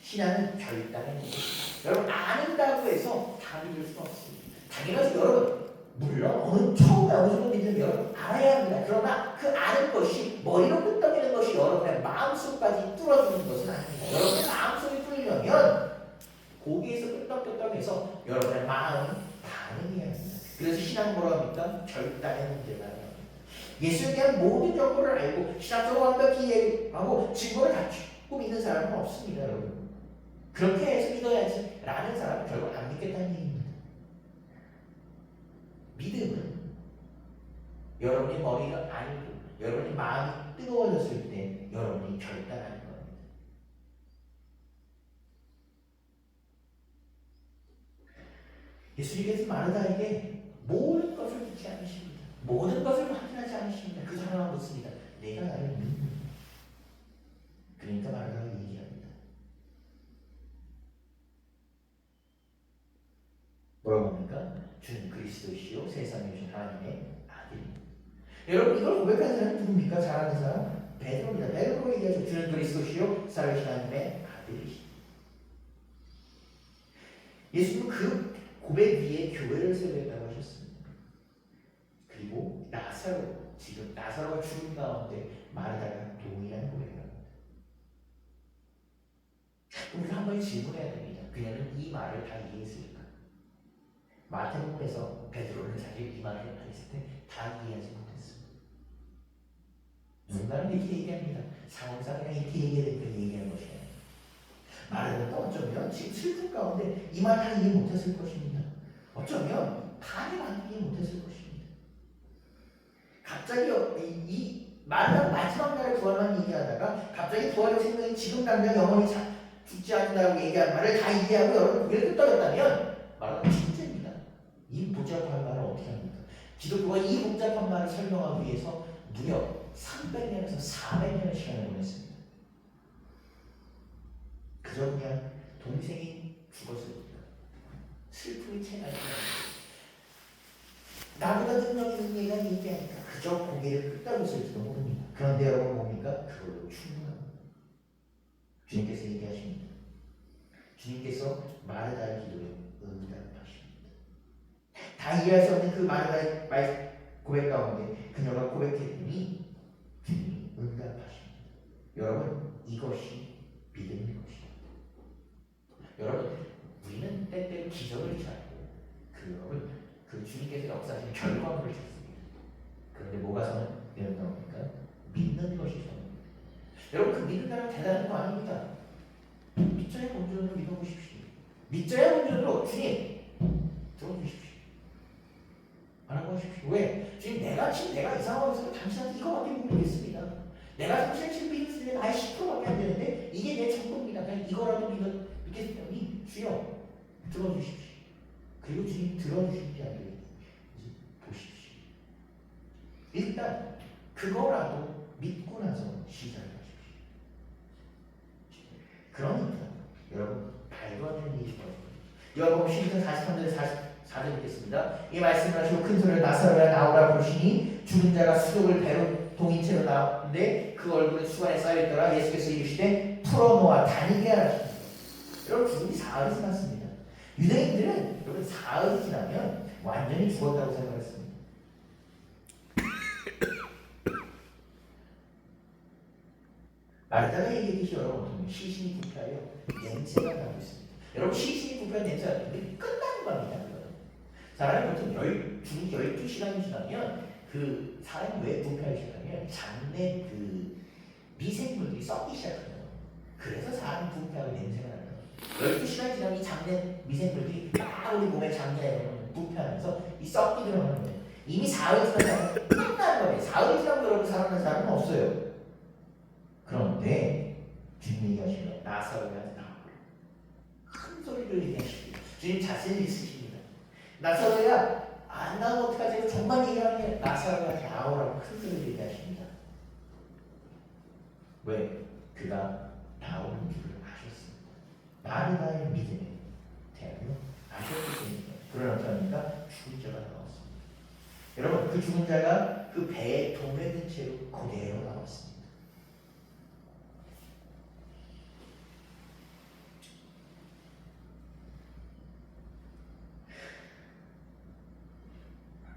신앙은 결단의 문제입니다. 여러분 아는다고 해서 다 믿을 수는 없습니다. 당연하죠. 여러분 물론 어느 처음에 어느 정도 믿으면 여러분 알아야 합니다. 그러나 그 아는 것이 머리로 끄떡이는 것이 여러분의 마음속까지 뚫어주는 것은 아닙니다. 여러분의 마음속이 뚫리려면 거기에서 끄떡끄떡해서 여러분의 마음이 반응해야 합니다. 그래서 신앙은 뭐라고 합니까? 결단의 문제가 아닙니다. 예수에 대한 모든 정보를 알고 신학적으로 완벽히 이해하고 증거를 갖추고 믿는 사람은 없습니다. 여러분 그렇게 해서 믿어야지 라는 사람은 결국 안 믿겠다는 얘기입니다. 믿음은 여러분의 머리가 아니고 여러분의 마음이 뜨거워졌을 때 여러분이 결단하는 겁니다. 예수님께서 마르다에게 모든 것을 묻지 않으십니다. 모든 것을 확인하지 않으십니다. 그 하나만 묻습니다. 내가 나를 믿느냐? 그러니까 마르다가 얘기합니다. 뭐라고 합니까? 주는 그리스도시요 세상에 오신 하나님의 아들입니다. 여러분 이걸 고백하는 사람이 누굽니까? 잘하는 사람? 베드로입니다. 베드로 얘기하죠. 주는 그리스도시요 살아계신 하나님의 아들이십니다. 예수님은 그 고백 위에 교회를 세우겠다고 하셨습니다. 그리고 나사로 지금 나사로가 죽은 가운데 마르다가 동일한 고백을 합니다. 우리가 한 번 질문해야 됩니다. 그녀는 이 말을 다 이해했을까? 마태복음에서 베드로는 사실 이 말을 했을 때 다 이해하지 못했습니다. 누군가는 이렇게 얘기합니다. 상황상 그냥 이렇게 얘기하니까 얘기하는 것이에요. 마르다가 어쩌면 지금 슬픔 가운데 이 말 다 이해 못했을 것입니다. 어쩌면 반이 이해 못했을 것입니다. 갑자기 이 마르다가 마지막 날에 부활만 얘기하다가 갑자기 부활의 생명이 지금 당장 영원히 죽지 않는다고 얘기한 말을 다 이해하고 여러분 고개를 끄덕였다면 마르다가 진짜입니다. 이 복잡한 말을 어떻게 합니까? 기독교가 이 복잡한 말을 설명하기 위해서 무려 300년에서 400년의 시간을 보냈습니다. 그저 그냥 동생이 죽었을 때 슬픔이 채 나지 나보다 능력 있는 얘가 얘기하니까 그저 고개를 끄덕였을지도 모릅니다. 그런데 여러분 뭡니까? 그걸로 충분합니다. 주님께서 얘기하십니다. 주님께서 마르다의 기도에 응답하십니다. 다 이해할 수 없는 그 마르다의 고백 가운데 그녀가 고백했더니 주님이 응답하십니다. 여러분 이것이 믿음인 것입니다. 여러분 우리는 때때로 기적을 찾고 여러분 그 주님께서 역사하신 결과물을 찾습니다. 그런데 뭐가 선언됩니까? 믿는 것이 선언입니다. 여러분 그 믿는다는 대단한 거 아닙니다. 믿자의 본전으로 믿어보십시오. 믿자의 본전으로 주님 들어주십시오. 안 하고 하십시오. 왜? 주님 내가 이 상황에서 당신한테 이거밖에 못 믿겠습니다. 내가 당신을 지금 믿을 수 있는 나의 10%밖에 안 되는데 이게 내 전부입니다. 그냥 이거라도 믿겠습니다. 주여 들어주십시오. 그리고 주님 들어주실지 안 되는지 보십시오. 일단 그거라도 믿고 나서 시작하십시오. 그러니까 여러분 발견하는 일이 있거든요. 여러분 12장 43절 44절 읽겠습니다. 이 말씀을 하시고 큰 소리로 나사로야 나오라 부르시니 죽은 자가 수족을 배로 동인채로 나왔는데 그 얼굴은 수관에 쌓여있더라. 예수께서 이르시되 풀어놓아 다니게 하라. 여러분 죽음이 사흘이 지났습니다. 유대인들은 여러분 사흘이 지나면 완전히 죽었다고 생각했습니다. 마르다가 얘기했듯이 여러분 시신이 부패하여 냄새가 나고 있습니다. 여러분 시신이 부패한 냄새가 나는데 끝나는 겁니다. 사람이 보통 12시간이 지나면 그 사람이 왜 부패하기 시작하면 장내 그 미생물들이 썩기 시작해요. 그래서 사람이 부패하고 냄새가 나는 거예요. 12시간 지나면 이 장내 미생물들이 막 우리 몸의 장내에 부패하면서 이 썩기 들어가는 거예요. 이미 사흘 지나면 끝나는 거예요. 사흘 지나면 여러분 살아나는 사람은 없어요. 그런데 주님 얘기하시면 나사로가 나오고 큰 소리를 얘기하시고 주님 자신을 있으십니다. 나사로야 안 나오면 어떡하지? 정말 얘기하는 게 나사로가 나오라고 큰 소리를 얘기하십니다. 왜? 그가 나오는 줄을 아셨습니다. 마르다의 믿음에 대하여 아셨기 때문에. 그러나 어떡합니까? 죽은 자가 나왔습니다. 여러분 그 죽은 자가 그 배에 동매된 채로 그대로 나왔습니다.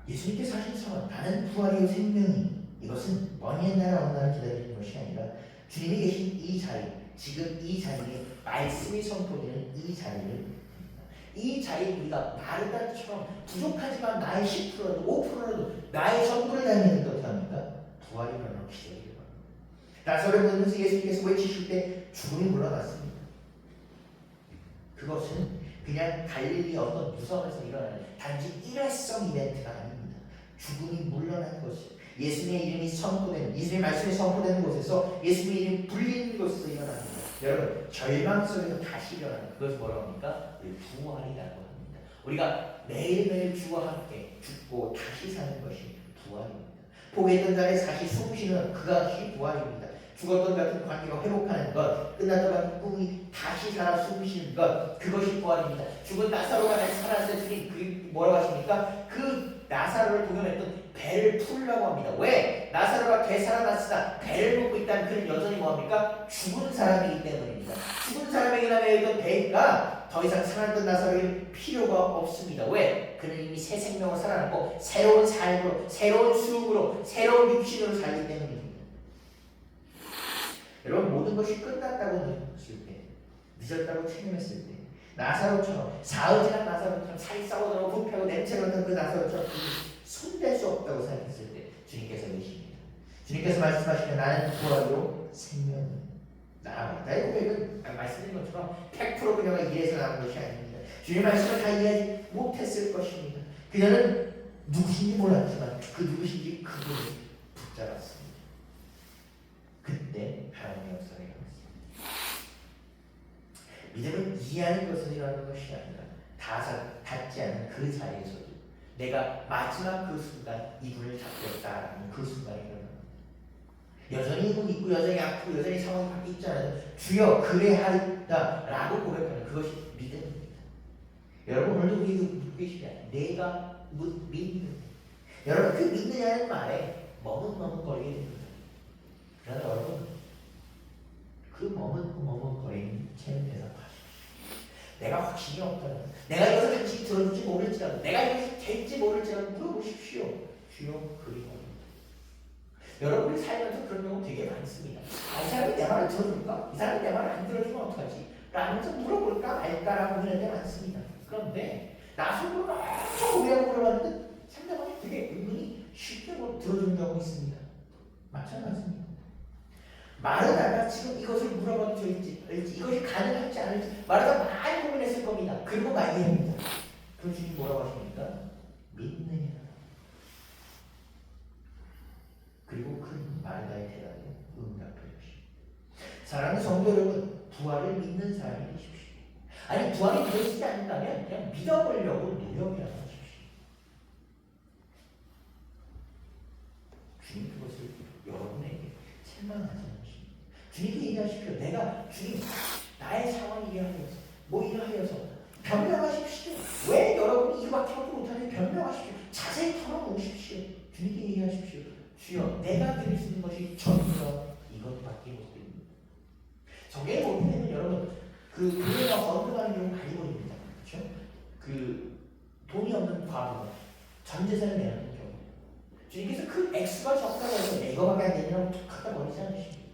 예수님께서 하신 선언, 나는 부활이요 생명이, 이것은 먼 옛날에 어느 날 기다리는 것이 아니라 주님이 계신 이 자리, 지금 이 자리에 말씀이 선포되는 이 자리에 우리가 마르다처럼 부족하지만 나의 10%라도 5%라도 나의 전부를 다니는 어떻게 합니까? 부활이 일어나고 기적이 일어납니다. 나사로를 보면서 예수님께서 외치실 때 죽음이 물러났습니다. 그것은 그냥 갈릴리 어떤 무성에서 일어나는 단지 일회성 이벤트가 아닙니다. 죽음이 물러난 것이 예수님의 이름이 선포되는, 예수님의 말씀이 선포되는 곳에서 예수님의 이름이 불리는 곳에서 일어납니다. 여러분 절망 속에서 다시 일어나는 그것을 뭐라고 합니까? 부활이라고 합니다. 우리가 매일매일 주와 함께 죽고 다시 사는 것이 부활입니다. 포기했던 자리에 다시 숨쉬는 그것이 부활입니다. 죽었던 같은 관계가 회복하는 것, 끝났던 같은 꿈이 다시 살아 숨쉬는 것, 그것이 부활입니다. 죽은 나사로가 다시 살았을 주님, 그 뭐라고 하십니까? 그 나사로를 동경했던 배를 풀라고 합니다. 왜? 나사로가 되살아났으나 배를 먹고 있다는 그는 여전히 뭐합니까? 죽은 사람이기 때문입니다. 죽은 사람에게 남아있던 배가 더 이상 살았던 나사로에게 필요가 없습니다. 왜? 그는 이미 새 생명으로 살아났고 새로운 삶으로, 새로운 수육으로, 새로운 육신으로 살기 때문입니다. 여러분 모든 것이 끝났다고 느꼈을 때, 늦었다고 체념했을 때, 나사로처럼 사흘 지난 나사로처럼 살이 썩어들고 부패하고 냄새가 나는 그 나사로처럼 손댈 수 없다고 생각했을 때 주님께서 계십니다. 주님께서 말씀하시면 나는 부활이요 생명이요. 나의 고백은 말씀드린 것처럼 100% 그녀가 이해해서 나온 것이 아닙니다. 주님 말씀을 다 이해하지 못했을 것입니다. 그녀는 누구신지 몰랐지만 그 누구신지 그분을 붙잡았습니다. 그때 하나님의 역사가 일어났습니다. 믿음은 이해하는 것은 일어나는 것이 아니라 닿지 않은 그 자리에서도 내가 마지막 그 순간 이분을 잡겠다라는 그 순간이 일어납니다. 여전히 이분 있고 여전히 아프고 여전히 상황이 바뀌지 않아도 주여 그래하리다 라고 고백하는 그것이 믿음입니다. 여러분 오늘도 우리 묻고 계시냐? 내가 믿는 여러분 그 믿느냐는 말에 머뭇머뭇거리게 됩니다. 그러나 여러분 그 머뭇거리는 채는 대답하십시오. 내가 확신이 없다면 내가 이것을 다시 들어줄지 모를지라도 내가 이것이 될지 모를지라도 물어보십시오. 주여 그리하옵니다. 여러분이 살면서 그런 경우 되게 많습니다. 이 사람이 내 말을 들어줄까? 이 사람이 내 말을 안 들어주면 어떡하지? 라면서 물어볼까 말까라고 하는 데 많습니다. 그런데 나 속으로 엄청 오래하고 물어봤는데 상대방이 되게 은근히 쉽게 들어주는 경우가 있습니다. 마찬가지입니다. 마르다가 지금 이것을 물어봐도 될지 이것이 가능할지 않을지 마르다가 많이 고민했을 겁니다. 그리고 많이 합니다. 그 주님 뭐라고 하십니까? 믿느냐. 그리고 그 마르다의 대답에 응답해 주십니다. 사랑하는 성도 여러분, 부활을 믿는 사람이 되십시오. 아니 부활이 되시지 않는다면 그냥 믿어보려고 노력이라도 하십시오. 주님 그것을 여러분에게 책망하지 않으십니다. 주님께 얘기하십시오. 내가 주님 나의 상황이 이해하여서 뭐 이해하여서 변명하십시오. 왜 여러분이 이거밖에 못하는지 변명하십시오. 자세히 털어놓으십시오. 주님께 얘기하십시오. 주여 내가 드릴 수 있는 것이 전부가 이것밖에 못 드립니다. 저게 못되면 여러분 그 교회가 언급하는 경우 많이 보입니다. 그렇죠? 그 돈이 없는 과부가 전 재산을 내놓는 경우 주님께서 그 액수가 적다고 해서 이거밖에 안 되냐고 툭 갖다 버리지 않으십니다.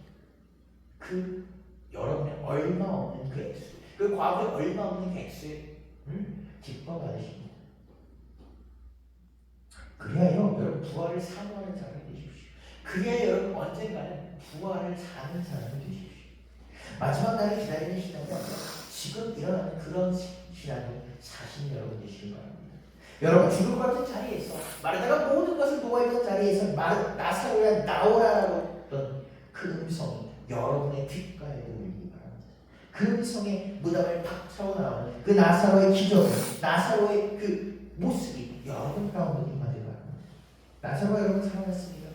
그 여러분의 얼마 없는 그 액수, 그 과부에 얼마 없는 그 액수에 기뻐 받으십니다. 그래야요 여러분 부활을 사모하는 사람이 되십시오. 그래야 여러분 언젠가는 부활을 사는 사람이 되십시오. 마지막 날을 기다리는 신앙이 아니라 지금 일어나는 그런 신앙을 사신 여러분 되시길 바랍니다. 여러분 죽을 것 같은 자리에서 마르다가 모든 것을 놓아있던 자리에서 나사로야 나오라라고 했던 그 음성이 여러분의 귓가에도 울리기 바랍니다. 그 음성의 무덤을 박차고 나오는 그 나사로의 기적, 나사로의 그 모습이 여러분 가운데 임하길 바랍니다. 나사로가 여러분 살아났습니다.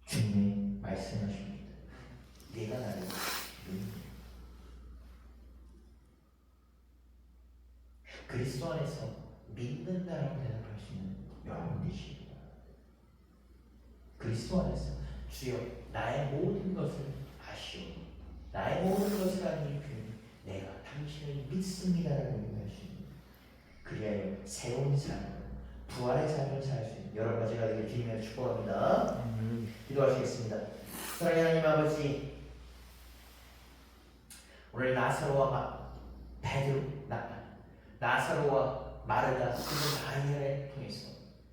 주님이 말씀하십니다. 내가 나를 믿는다. 그리스도 안에서 믿는다라고 대답할 수 있는 여러분 되시기 바랍니다. 그리스도 안에서 주여 나의 모든 것을 아시오. 나의 모든 것을 아니 내가 당신을 믿습니다라고 얘기할 수 있는 그리하여 새로운 삶, 부활의 삶을 살 수 있는 여러 가지가 되길 주님의 축복합니다. 기도하시겠습니다. 사랑하는 하나님 아버지, 오늘 나사로와 베드로, 나사로와 마르다 그리고 마리아를 통해서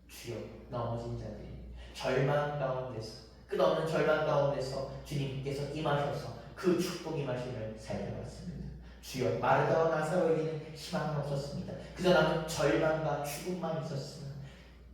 주여 넘어진 자들이 절망 가운데서 끝없는 절망 가운데서 주님께서 임하셔서 그 축복 임하심을 살펴봤습니다. 주여 마르다와 나사로에게는 희망은 없었습니다. 그저 남은 절망과 죽음만 있었으나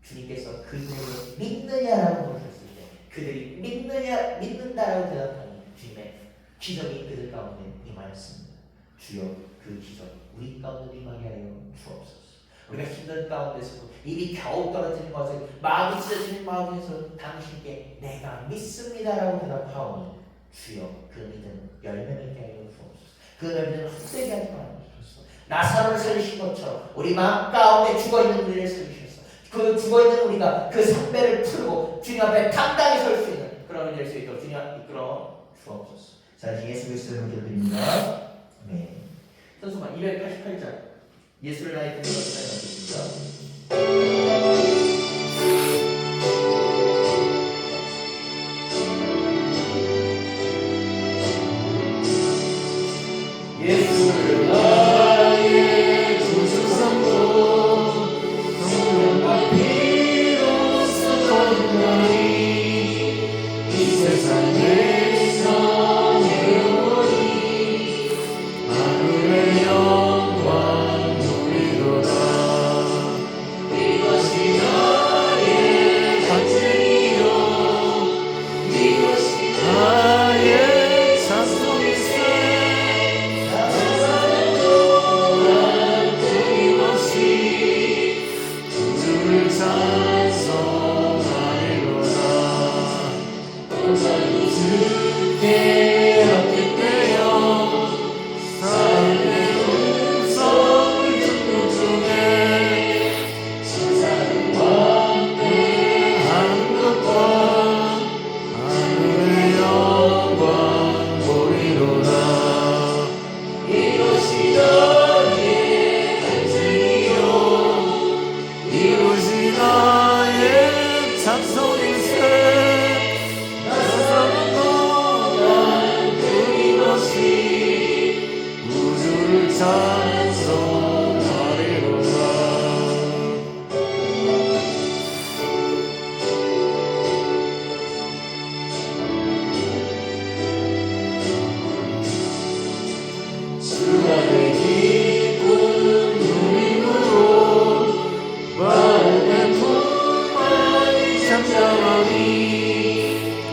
주님께서 그들에게 믿느냐라고 물으셨을 때 그들이 믿는다라고 대답하니 주님의 기적이 그들 가운데 임하였습니다. 주여 그 기적 우리 가운데 임하게 하여 주옵소서. 우리가 힘든 가운데서도 입이 겨우 떨어지는 것을 마음이 찢어지는 마음에서 당신께 내가 믿습니다라고 대답하오니 주여 그 믿음 열매 맺게 하여 주옵소서. 그 믿음을 헛되게 하지 말아주소서. 나사로를 살리신 것처럼 우리 마음 가운데 죽어있는 우리를 살리셔서 그 죽어있는 우리가 그 산배를 풀고 주님 앞에 당당히 설 수 있는 그런 은혜를 수 있도록 주님 앞에 이끌어 주옵소서. 자, 예수 그리스도의 이름으로 기도드립니다. 네. 선수만 288장 예수를 나의 꿈을 기다리겠습니다. 예수를 나의 구주 삼고 성령과 피로써 거듭나니 이 세상에서 영원히 하늘의 영광 누리도다. 이것이 나의 간증이요 이것이 나의 찬송일세.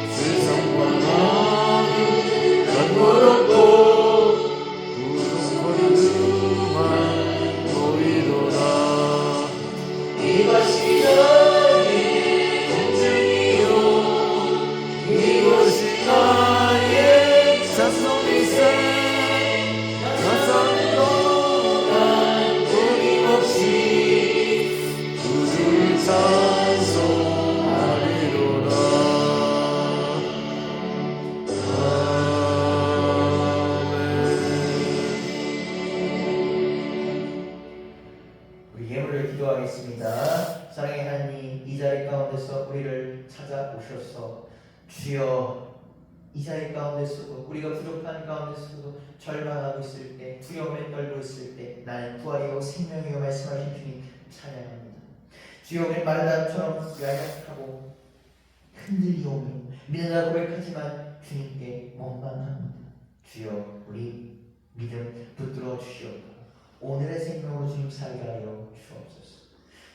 세상과 마음을 간고롭고 구속하는 주여 이자의 가운데서도 우리가 부족한 가운데서도 절망하고 있을 때 두려움에 떨고 있을 때 나는 부활이요 생명이요 말씀하신 주님 찬양합니다. 주여 우리 마르다처럼 야약하고 흔들리오며 믿는다 고백하지만 주님께 원망합니다. 주여 우리 믿음 붙들어 주시옵고 오늘의 생명으로 주님 살게 하여 주옵소서.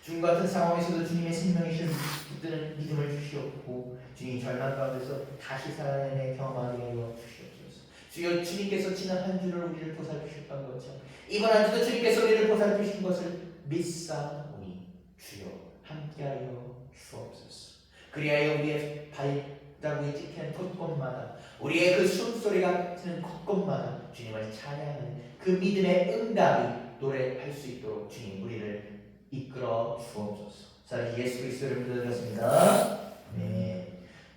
주님 같은 상황에서도 주님의 생명이신 붙드는 믿음을 주시옵고 주님 절망 가운데서 다시 살아내는 경험하게 하여 주시옵소서. 주여 주님께서 지난 한 주를 우리를 보살피셨던 것처럼 이번 한 주도 주님께서 우리를 보살피신 것을 믿사오니 주여 함께하여 주옵소서. 그리하여 우리의 발자국이 찍히는 곳곳마다 우리의 그 숨소리가 드는 곳곳마다 주님을 찬양하는 그 믿음의 응답이 노래할 수 있도록 주님 우리를 이끌어 주옵소서. 사랑의 예수 그리스도를 믿어드렸습니다. 네.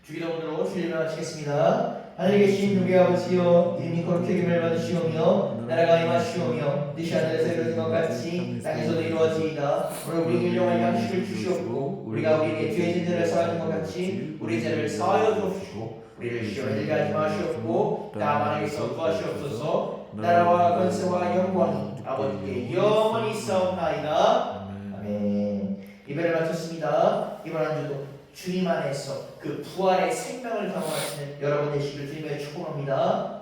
주기도문으로 주일을 마치겠습니다. 하늘에 계신 우리 아버지여 이름이 거룩히 여김을 받으시오며 나라가 임하시오며 뜻이 하늘에서 이루어진 것 같이 땅에서도 이루어지이다. 오늘 우리에게 일용할 양식을 주시옵고 우리가 우리에게 죄 진 자를 사하는 것 같이 우리 죄를 사하여 주옵시고 우리를 시험에 들게 하지 마시옵고 다만 에게서 구하시옵소서. 나라와 권세와 영광이 아버지께 영원히 있사옵나이다. 아멘. 예배를 마쳤습니다. 이번 한 주도 주님 안에서 그 부활의 생명을 경험하시는 여러분 되시길 주님의 축복합니다.